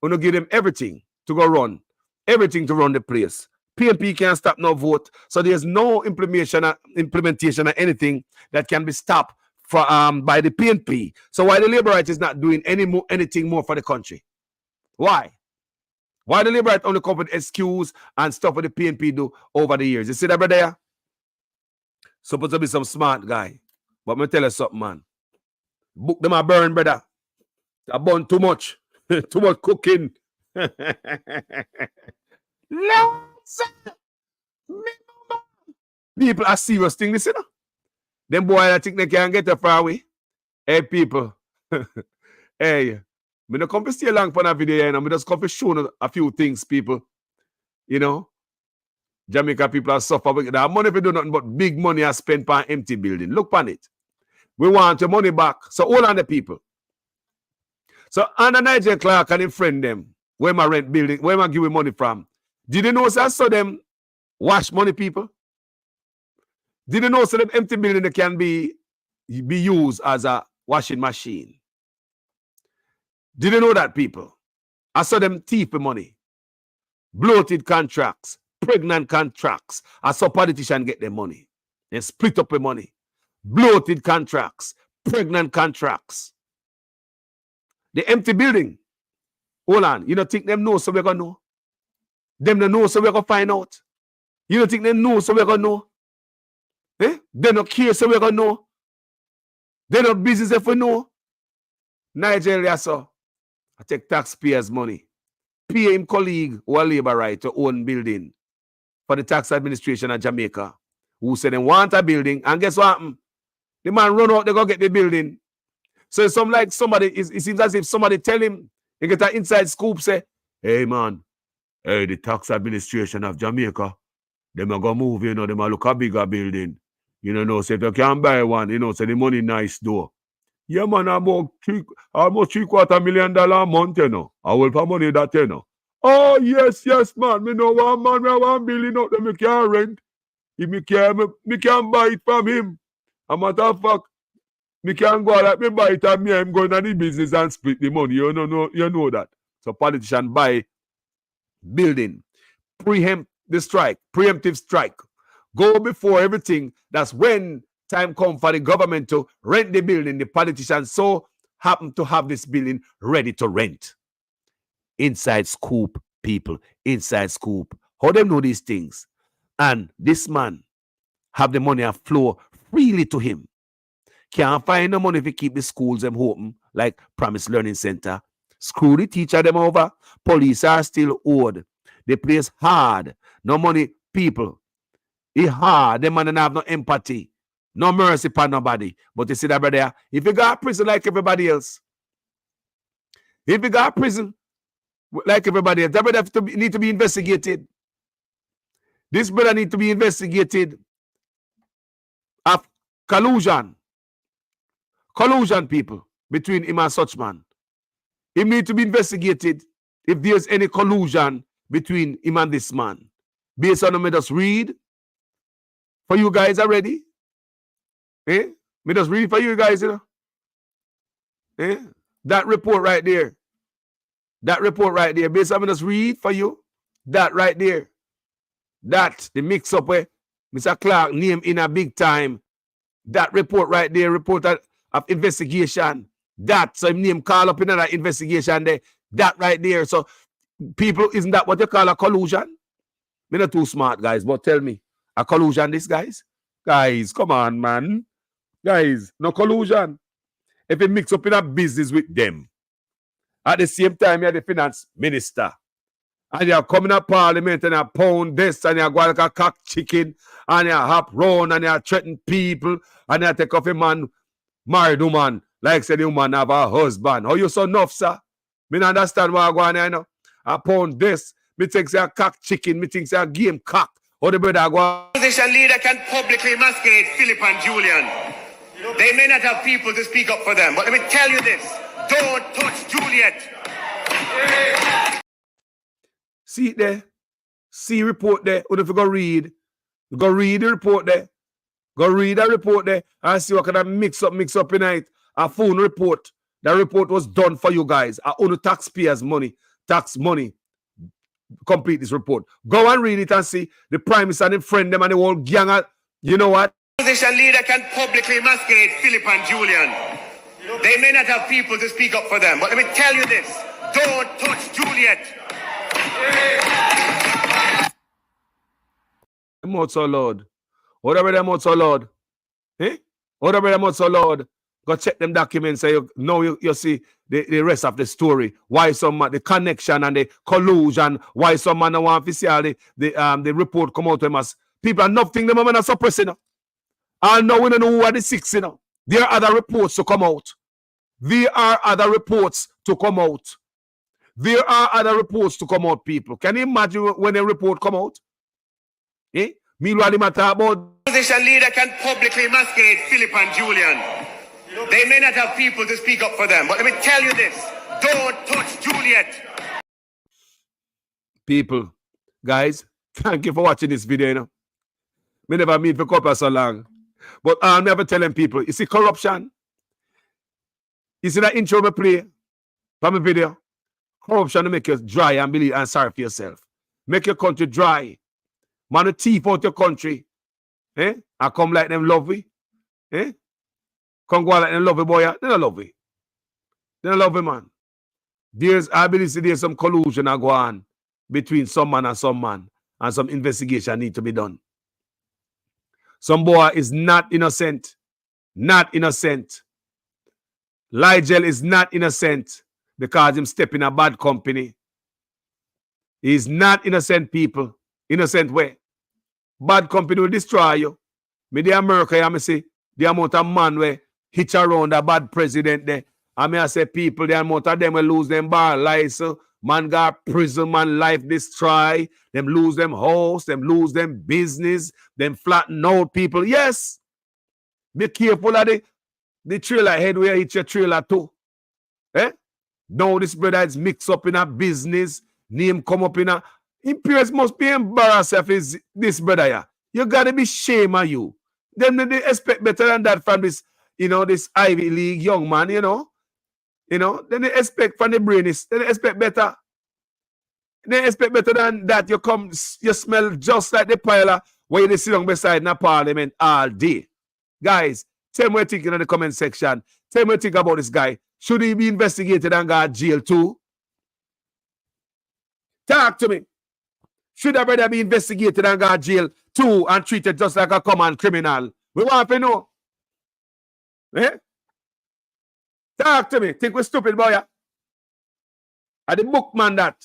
We're going to give them everything to go run, everything to run the place. PNP can't stop no vote. So there's no implementation of anything that can be stopped by the PNP. So why the Labour Right is not doing anything more for the country? Why? Why the Labour Right only come with excuse and stuff what the PNP do over the years? You see that, brother? Supposed to be some smart guy. But me tell you something, man. Book them a burn, brother. I burn too much. Too much cooking. People are serious thing, listen. Them boys, I think they can get a far away. Hey, people. Hey, me no come to stay long for that video, me just come to show a few things, people. Jamaica people are suffering. That money if you do nothing but big money are spent on empty building. Look on it. We want your money back. So hold on the people. So under Nigel Clark and his friend them, where my rent building, where I give you money from. Did you know so I saw them wash money, people? Did you know so them empty building they can be used as a washing machine? Did you know that, people? I saw them thief the money. Bloated contracts, pregnant contracts. I saw politicians get their money. They split up the money. Bloated contracts, pregnant contracts. The empty building. Hold on. You don't think them know so we're going to know? Them don't know so we're going to find out? You don't think them know so we're going to know? They don't care so we're going to know? They not business if we know? Nigeria, so I take taxpayers' money. Pay him colleague who are Labour Right to own building for the tax administration of Jamaica who said they want a building and guess what happened? The man run out, they go get the building. So it's like somebody, it seems as if somebody tell him, he get an inside scoop, say, hey man, hey, the tax administration of Jamaica, them are going to move, them are look a bigger building. So if you can't buy one, so the money nice though. Yeah, man, almost $750,000 a month, I will pay money that, Oh, yes, man. Me know one man, me $1 billion out there, me can't rent. If me can't buy it from him. A matter of fact, me can't go like me buy it and me, I'm going to the business and split the money. You know that. So politicians buy building, preemptive strike. Go before everything. That's when time comes for the government to rent the building. The politicians so happen to have this building ready to rent. Inside scoop, people. Inside scoop. How them know these things? And this man have the money flow freely to him. Can't find no money if he keep the schools them open, like Promise Learning Center. Screw the teacher them over. Police are still owed. The place hard. No money, people. It hard. Them man don't have no empathy. No mercy for nobody. But you see that, brother, if you got prison like everybody else, if you got prison like everybody else, that brother need to be investigated. This brother need to be investigated of collusion. Collusion, people, between him and such man. He need to be investigated if there's any collusion between him and this man. Based on me just read for you guys already. Me just read for you guys, That report right there. That report right there. Based on me just read for you. That right there. That, the mix up where Mr. Clark name in a big time. That report right there, report of investigation. That, so him name call up in that investigation there. That right there. So, people, isn't that what you call a collusion? Me not too smart, guys, but tell me, a collusion this, guys? Guys, come on, man. Guys, no collusion. If you mix up in a business with them, at the same time, you're the finance minister. And you're coming to Parliament and you pound this and you go like a cock chicken and you hop round and you threaten people and you take off a man, married woman, like said the woman have a husband. How you so enough, sir? Me not understand what I go on here, you know. I pound this. Me think say a cock chicken. Me think say a game cock. How the brother go on?
Opposition leader can publicly masquerade Philip and Julian. They may not have people to speak up for them, but let me tell you this. Don't touch Juliet.
See it there. See report there. Or if you go read the report there. Go read the report there and see what kind of mix up in it. A phone report. The report was done for you guys. I own taxpayers' money. Tax money. Complete this report. Go and read it and see the Prime Minister and the friend them and the whole gang. You know what?
Opposition leader can publicly masquerade Philip and Julian. They may not have people to speak up for them, but let me tell you this. Don't touch Juliet.
Them out so loud. Whatever them out so loud. Eh? Whatever them out so loud. Go check them documents. So you see the rest of the story. Why some the connection and the collusion. Why some man want to see all the report come out to them as people are nothing them are suppressing. And now we don't know who are the six, you know. There are other reports to come out. There are other reports to come out. There are other reports to come out, people. Can you imagine when a report come out? Eh? Meanwhile, they matter about...
Opposition leader can publicly masquerade Philip and Julian. They may not have people to speak up for them, but let me tell you this. Don't touch Juliet.
People, guys, thank you for watching this video, you know. Me never meet for couple so long. But I'm never telling people, you see corruption? You see that intro me play from my video? Corruption to make you dry and believe and sorry for yourself. Make your country dry. Man, thief out your country. Eh? I come like them lovely. Eh? Come go like them lovely boy. They don't love it. They don't love it, man. I believe there's some collusion that go on between some man, and some investigation need to be done. Some boy is not innocent. Not innocent. Ligel is not innocent because him step in a bad company. He's not innocent, people. Innocent way. Bad company will destroy you. Me the America, I say, the amount of man where hitch around a bad president there. I mean, I say people, the amount of them will lose them bar license. Man got prison, man life destroy. Them lose them house, them lose them business, them flatten out people. Yes. Be careful of the trailer head where hit your trailer too. Eh? Now this brother is mixed up in a business. Name come up in a... Imperials must be embarrassed if it's this brother here. You gotta be shame of you. Then they expect better than that from this, you know, this Ivy League young man, you know. You know, then they expect from the brainies. Then they expect better. They expect better than that. You smell just like the pilot where you sit down beside in the Parliament all day. Guys, tell me what you think in the comment section. Tell me what you think about this guy. Should he be investigated and go to jail too? Talk to me. Should a brother be investigated and go to jail too and treated just like a common criminal? We want to know. Eh? Talk to me. Think we're stupid, boy? Are the bookman that?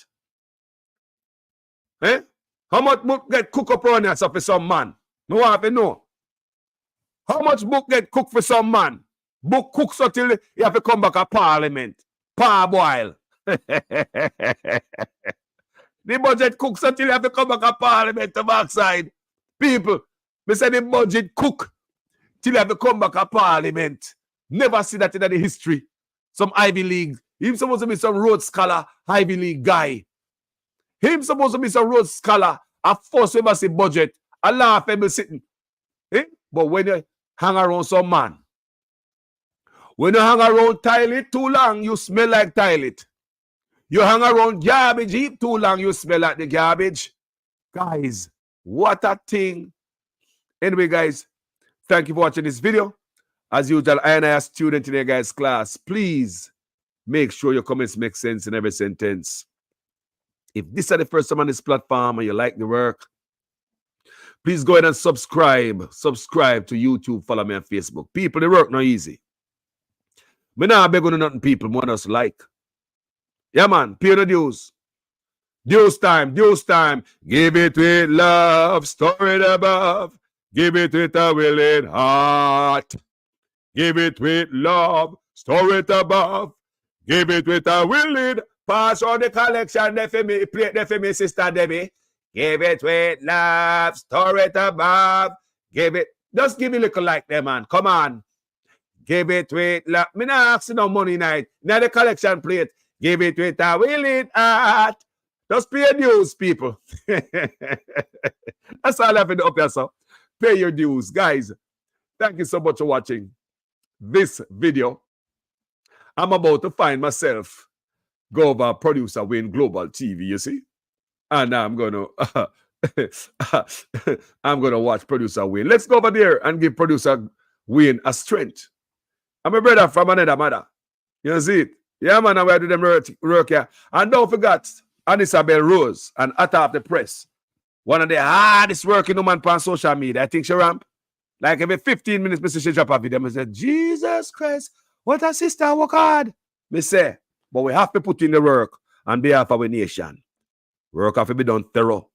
Eh? How much book get cooked up on yourself for some man? We want to know. How much book get cooked for some man? Book cooks until you have to come back to Parliament. Parboil. The budget cooks until you have to come back to Parliament to backside. People, me say the budget cook till you have to come back to Parliament. Never see that in the history. Some Ivy League. Him supposed to be some Rhodes Scholar Ivy League guy. Him supposed to be some Rhodes Scholar. A first ever see budget. A laugh every sitting. Eh? But when you hang around some man, when you hang around toilet too long, you smell like toilet. You hang around garbage heap too long, you smell like the garbage. Guys, what a thing. Anyway, guys, thank you for watching this video. As usual, I am a student in your guys' class. Please make sure your comments make sense in every sentence. If this is the first time on this platform and you like the work, please go ahead and subscribe. Subscribe to YouTube. Follow me on Facebook. People, the work not easy. Me not beg on nothing, people. More us like. Yeah, man. Pay the dues. Deuce time, deuce time. Give it with love, store it above. Give it with a willing heart. Give it with love, store it above. Give it with a willing. Pass on the collection, play for me, Sister Debbie. Give it with love, store it above. Give it. Just give me a little like them, man. Come on. Give it with love. Me not asking no money night. Now the collection plate. Give it with a willing heart. Just pay your dues, people. That's all I have to do up here, sir. Pay your dues. Guys, thank you so much for watching this video. I'm about to find myself go over Producer Wayne Global TV, you see? And I'm gonna watch Producer Wayne. Let's go over there and give Producer Wayne a strength. I'm a brother from another mother. You see it? Yeah, man, I do them work here. And don't forget, Isabel Rose and Atta of the Press. One of the hardest working women on social media. I think she ramp. Like every 15 minutes, Mr. She drop a video. I say, Jesus Christ, what a sister work hard. Me say, but we have to put in the work on behalf of our nation. Work have to be done thorough.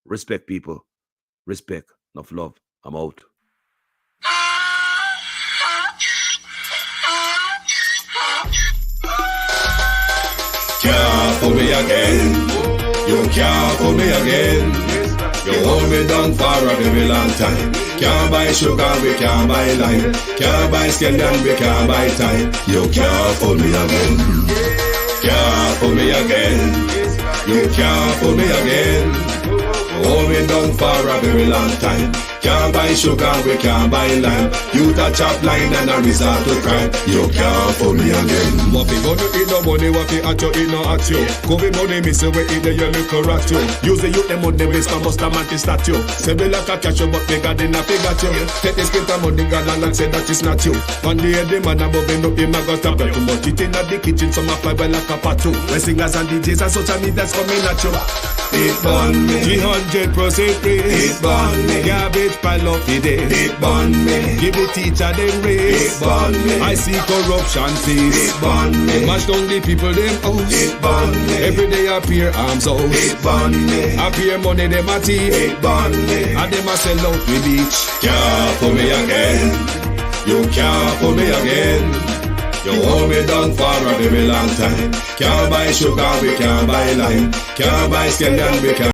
Respect people. Respect. Enough love. I'm out.
Can't fool me again. You can't fool me again. You hold me down for a very long time. Can't buy sugar, we can't buy lime. Can't buy scandal, we can't buy time. You can't fool me again. Can't fool me again. You can't fool me again. You hold me down for a very long time. Can't buy sugar, we can't buy lime. You touch up line and a resort to crime. You can't fool me again. What people do eat no money, what they at you, eat no at you. COVID money, miss away, eat the yellow correct you. Use the youth, the money, waste, and bust a man to statue. Say me like a catch you, but they got in a figure you. Take this spit of money, God, and say that is not you. One day, the man above him up, him a got stop you. But it in the kitchen, some a fiber like a patu. When singers and DJs and social media's coming at you. It burn me. 300% free. It burn me. Garbage pile up the day. It burn me. Give the teacher them raise. It burn me. I see corruption face. It burn me. Mash down the people them house. It burn me. Every day appear arms out. It burn me. Appear money them a thief. It burn me. And them a sell out the beach. Can't fool me again. You can't fool me again. You hold me down for a very long time. Can't buy sugar, we can't buy lime. Can't buy scandal, we can't